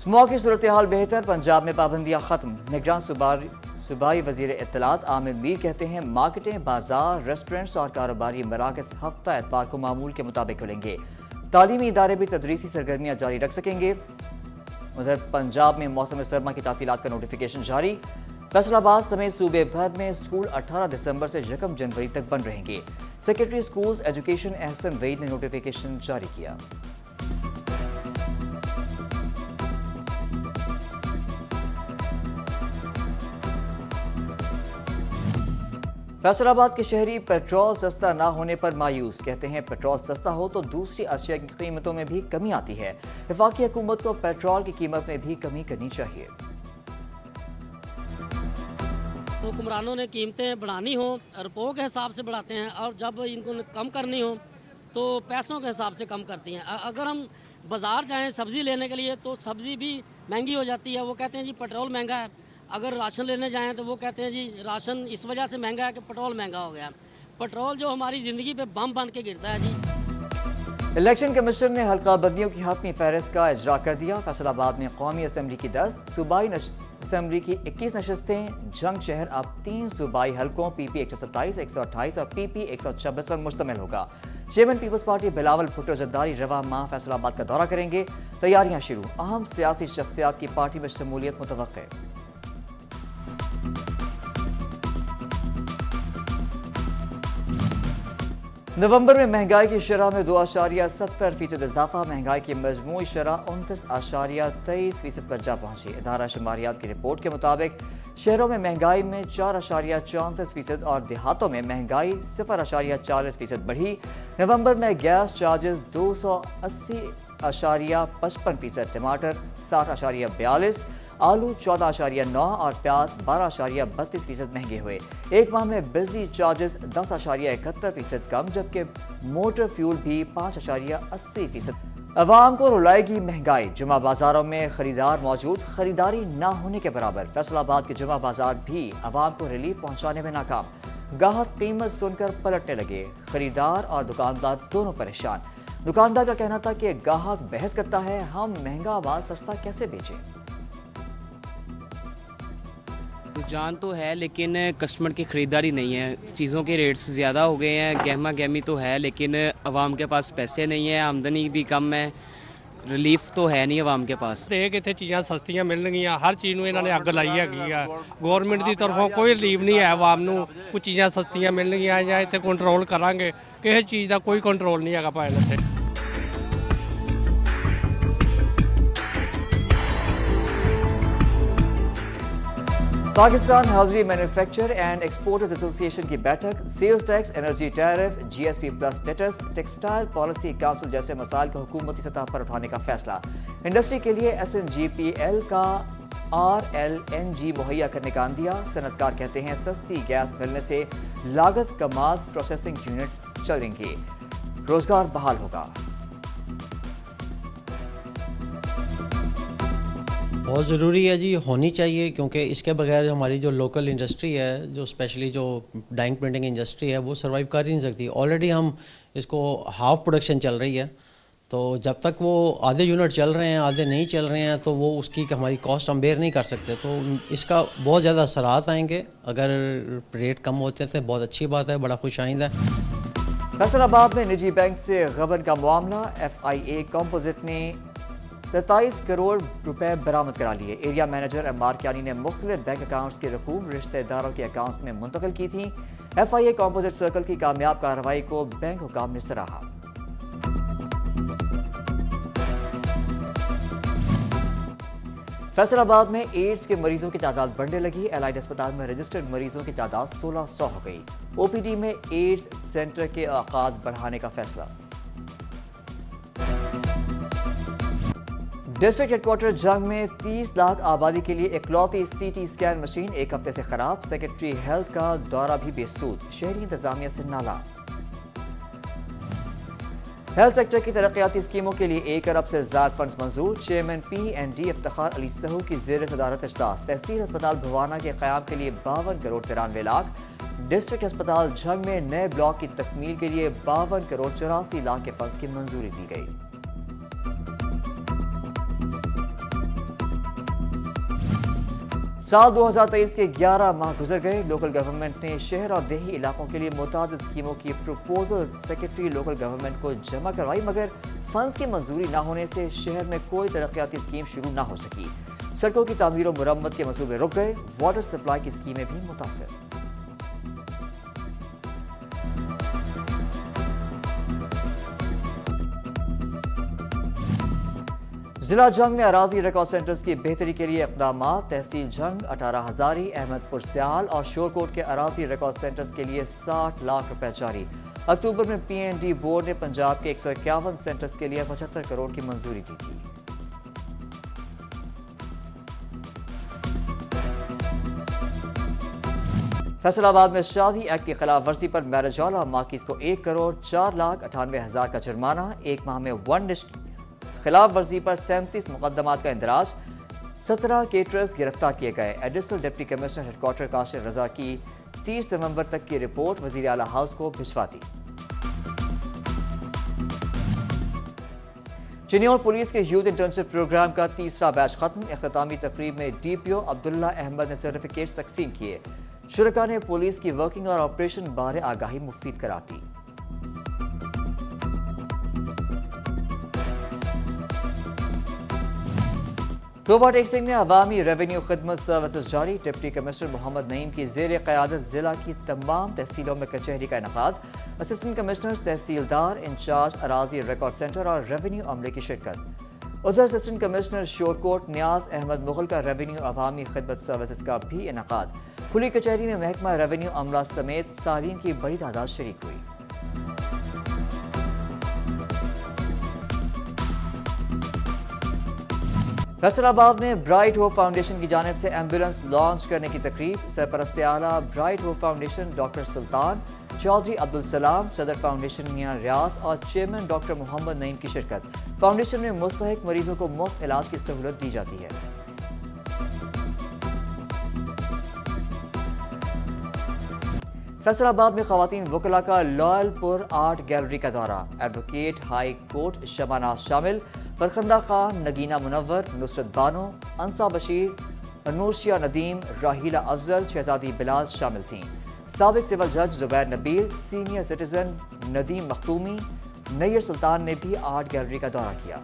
Smog की सूरत हाल बेहतर, पंजाब में पाबंदियां खत्म। निगरान सूबाई वजीर इत्तलात आमिर मीर कहते हैं मार्केटें, बाजार, रेस्टोरेंट्स और कारोबारी मराकज़ हफ्ता एतवार को मामूल के मुताबिक खुलेंगे। तालीमी इदारे भी तदरीसी सरगर्मियां जारी रख सकेंगे। उधर पंजाब में मौसम सरमा की तातीलात का नोटिफिकेशन जारी। फैसलाबाद समेत सूबे भर में स्कूल 18 दिसंबर से 1 जनवरी तक बंद रहेंगे। सेक्रेटरी स्कूल्स एजुकेशन एहसन वईद ने नोटिफिकेशन जारी किया। फैसलाबाद के शहरी पेट्रोल सस्ता ना होने पर मायूस, कहते हैं पेट्रोल सस्ता हो तो दूसरी अशिया की कीमतों में भी कमी आती है। वफाकी हुकूमत को पेट्रोल की कीमत में भी कमी करनी चाहिए। हुक्मरानों ने कीमतें बढ़ानी हो रुपयों के हिसाब से बढ़ाते हैं, और जब इनको कम करनी हो तो पैसों के हिसाब से कम करती हैं। अगर हम बाजार जाएं सब्जी लेने के लिए तो सब्जी भी महंगी हो जाती है। वो कहते हैं जी पेट्रोल महंगा है। अगर राशन लेने जाएं तो वो कहते हैं जी राशन इस वजह से महंगा है कि पेट्रोल महंगा हो गया। पेट्रोल जो हमारी ज़िंदगी पे बम बन के गिरता है जी। इलेक्शन कमीशन ने हल्का बंदियों की हतमी फहरिस्त का इजरा कर दिया। फैसलाबाद में कौमी असम्बली की 10, सूबाई असम्बली की 21 नशस्तें। जंग शहर अब 3 सूबाई हलकों PP 127, 128 और PP 126 पर मुश्तमिल होगा। चेयरमैन पीपल्स पार्टी बिलावल भुट्टो जरदारी रवा माह फैसलाबाद का दौरा करेंगे। तैयारियां शुरू, अहम सियासी शख्सियात की पार्टी में शमूलियत मुतवक्के। नवंबर में महंगाई की शरह में 2.70% इजाफा। महंगाई की मजमूई शरह 29.23% पर जा पहुंची। इदारा शुमारियात की रिपोर्ट के मुताबिक शहरों में महंगाई में 4.34% और देहातों में महंगाई 0.40% बढ़ी। नवंबर में गैस चार्जेस 280.55%, टमाटर 60.42%, आलू 14.9 और प्याज 12.32% महंगे हुए। एक माह में बिजली चार्जेस 10.71% कम, जबकि मोटर फ्यूल भी 5.80%। अवाम को रुलाएगी महंगाई, जुमा बाजारों में खरीदार मौजूद, खरीदारी ना होने के बराबर। फैसलाबाद के जुमा बाजार भी अवाम को रिलीफ पहुंचाने में नाकाम। गाहक कीमत सुनकर पलटने लगे, खरीदार और दुकानदार दोनों परेशान। दुकानदार का कहना था कि गाहक बहस करता है, हम महंगा माल सस्ता कैसे बेचें। रुझान तो है लेकिन कस्टमर की ख़रीदारी नहीं है। चीज़ों के रेट्स ज़्यादा हो गए हैं, गहमा गहमी तो है लेकिन आवाम के पास पैसे नहीं है, आमदनी भी कम है, रिलीफ तो है नहीं आवाम के पास। एक इतने चीज़ां सस्तियां मिलणगियां, हर चीज़ ਨੂੰ ਇਹਨਾਂ ਨੇ ਅੱਗ ਲਾਈ ਹੈਗੀ ਆ। ਗਵਰਨਮੈਂਟ ਦੀ ਤਰਫੋਂ ਕੋਈ ਰਿਲੀਫ ਨਹੀਂ ਹੈ ਆਵਾਮ ਨੂੰ। ਕੁਝ ਚੀਜ਼ਾਂ ਸਸਤੀਆਂ ਮਿਲਣਗੀਆਂ ਜਾਂ ਇੱਥੇ ਕੰਟਰੋਲ ਕਰਾਂਗੇ, ਕਿਸੇ ਚੀਜ਼ ਦਾ ਕੋਈ ਕੰਟਰੋਲ ਨਹੀਂ ਹੈਗਾ ਭਾਵੇਂ ਇੱਥੇ। Pakistan hosiery manufacturer and exporters association की बैठक। Sales tax, energy tariff, GSP+ status, textile policy council जैसे मसाइल को हुकूमती सतह पर उठाने का फैसला। इंडस्ट्री के लिए SNGPL का RLNG मुहैया करने का अंदिया। सनतकार कहते हैं सस्ती गैस मिलने से लागत कमाल प्रोसेसिंग यूनिट्स चलेंगे, रोजगार बहाल होगा। बहुत ज़रूरी है जी, होनी चाहिए, क्योंकि इसके बगैर हमारी जो लोकल इंडस्ट्री है, जो स्पेशली जो डाइंग प्रिंटिंग इंडस्ट्री है, वो सर्वाइव कर ही नहीं सकती। ऑलरेडी हम इसको हाफ प्रोडक्शन चल रही है, तो जब तक वो आधे यूनिट चल रहे हैं, आधे नहीं चल रहे हैं, तो वो उसकी हमारी कॉस्ट हम बेयर नहीं कर सकते। तो इसका बहुत ज़्यादा असरात आएंगे। अगर रेट कम होते हैं तो बहुत अच्छी बात है, बड़ा खुश आइंदा है। फैसलाबाद में निजी बैंक से गबन का मामला। FIA कंपोजिट ने 27 करोड़ रुपए बरामद करा लिए। एरिया मैनेजर अम्मार कियानी ने मुख्तलिफ बैंक अकाउंट्स की रकूम रिश्तेदारों के अकाउंट्स में मुंतकिल की थी। FIA कंपोजिट सर्कल की कामयाब कार्रवाई को बैंक हुकाम ने सराहा। फैसलाबाद में एड्स के मरीजों की तादाद बढ़ने लगी। एलाइड अस्पताल में रजिस्टर्ड मरीजों की तादाद 1600 हो गई। OPD में एड्स सेंटर के औकात बढ़ाने का फैसला। डिस्ट्रिक्ट हेडक्वार्टर जंग में 30 लाख आबादी के लिए इकलौती CT स्कैन मशीन 1 हफ्ते से खराब। सेक्रेटरी हेल्थ का दौरा भी बेसूद, शहरी इंतजामिया से नाला। हेल्थ सेक्टर की तरक्याती स्कीमों के लिए 1 अरब से ज्यादा फंड्स मंजूर। चेयरमैन PND इफ्तिखार अली सहू की जेर सदारत इजलास। तहसील अस्पताल भवाना के क़याम के लिए 52 करोड़ 93 लाख। डिस्ट्रिक्ट अस्पताल झंग में नए ब्लॉक की तकमील के लिए 52 करोड़ 84 लाख के फंड्स की मंजूरी दी गई। साल 2023 के 11 माह गुजर गए। लोकल गवर्नमेंट ने शहर और देही इलाकों के लिए मुताबिक स्कीमों की प्रपोजल सेक्रेटरी लोकल गवर्नमेंट को जमा करवाई, मगर फंड्स की मंजूरी न होने से शहर में कोई तरक्याती स्कीम शुरू न हो सकी। सड़कों की तामीर और मुरम्मत के मंसूबे रुक गए। वाटर सप्लाई की स्कीमें भी मुतासर। जिला जंग में अराजी रिकॉर्ड सेंटर्स की बेहतरी के लिए इकदाम। तहसील जंग, 18 हजारी, अहमदपुर सियाल और शोरकोट के अराजी रिकॉर्ड सेंटर्स के लिए 60 लाख रुपए जारी। अक्टूबर में पीएनडी बोर्ड ने पंजाब के 151 सेंटर्स के लिए 75 करोड़ की मंजूरी दी थी। फैसलाबाद में शादी एक्ट की खिलाफ वर्जी पर मैरिज हॉल और माकिस को 1 करोड़ 4 लाख 98 हजार का जुर्माना। एक माह में वन डिश खिलाफ वर्जी पर 37 मुकदमात का इंदराज। 17 केटरर्स गिरफ्तार किए गए। Additional deputy commissioner headquarter Kashif Raza की 30 नवंबर तक की रिपोर्ट वजीर आला हाउस को भिजवा दी। चिन्योर पुलिस के यूथ इंटर्नशिप प्रोग्राम का तीसरा बैच खत्म। इख्तितामी तकरीब में डीपीओ अब्दुल्ला अहमद ने सर्टिफिकेट्स तकसीम किए। शुरका ने पुलिस की वर्किंग और ऑपरेशन बारे आगाही मुफीद करार दी। कोबा टेक्सिंग में अवामी रेवेन्यू खिदमत सर्विसेज जारी। डिप्टी कमिश्नर मोहम्मद नईम की जेर क़यादत जिला की तमाम तहसीलों में कचहरी का इनकाद। असिस्टेंट कमिश्नर, तहसीलदार, इंचार्ज अराजी रिकॉर्ड सेंटर और रेवेन्यू अमले की शिरकत। उधर असिस्टेंट कमिश्नर शोरकोट नियाज अहमद मुगल का रेवेन्यू अवामी खिदमत सर्विसेज का भी इनकाद। खुली कचहरी में महकमा रेवेन्यू अमला समेत सालीन की बड़ी तादाद शरीक हुई। फैसलाबाद में ब्राइट होप फाउंडेशन की जानिब से एम्बुलेंस लॉन्च करने की तकरीब। सरपरस्त आला ब्राइट होप फाउंडेशन डॉक्टर सुल्तान, चौधरी अब्दुल सलाम, सदर फाउंडेशन मियां रियाज और चेयरमैन डॉक्टर मोहम्मद नईम की शिरकत। फाउंडेशन में मुस्तहिक मरीजों को मुफ्त इलाज की सहूलत दी जाती है। फैसलाबाद में खवातीन वकला का लॉयलपुर आर्ट गैलरी का दौरा। एडवोकेट हाई कोर्ट शमानाज शामिल। फरखंदा खान, नगीना मुनव्वर, नुसरत बानो, अंसा बशीर, अनूशिया नदीम, राहीला अफजल, शहजादी बिलाल शामिल थीं। साबिक सिविल जज जुबैर नबील, सीनियर सिटीजन नदीम मखतूमी, नैयर सुल्तान ने भी आर्ट गैलरी का दौरा किया।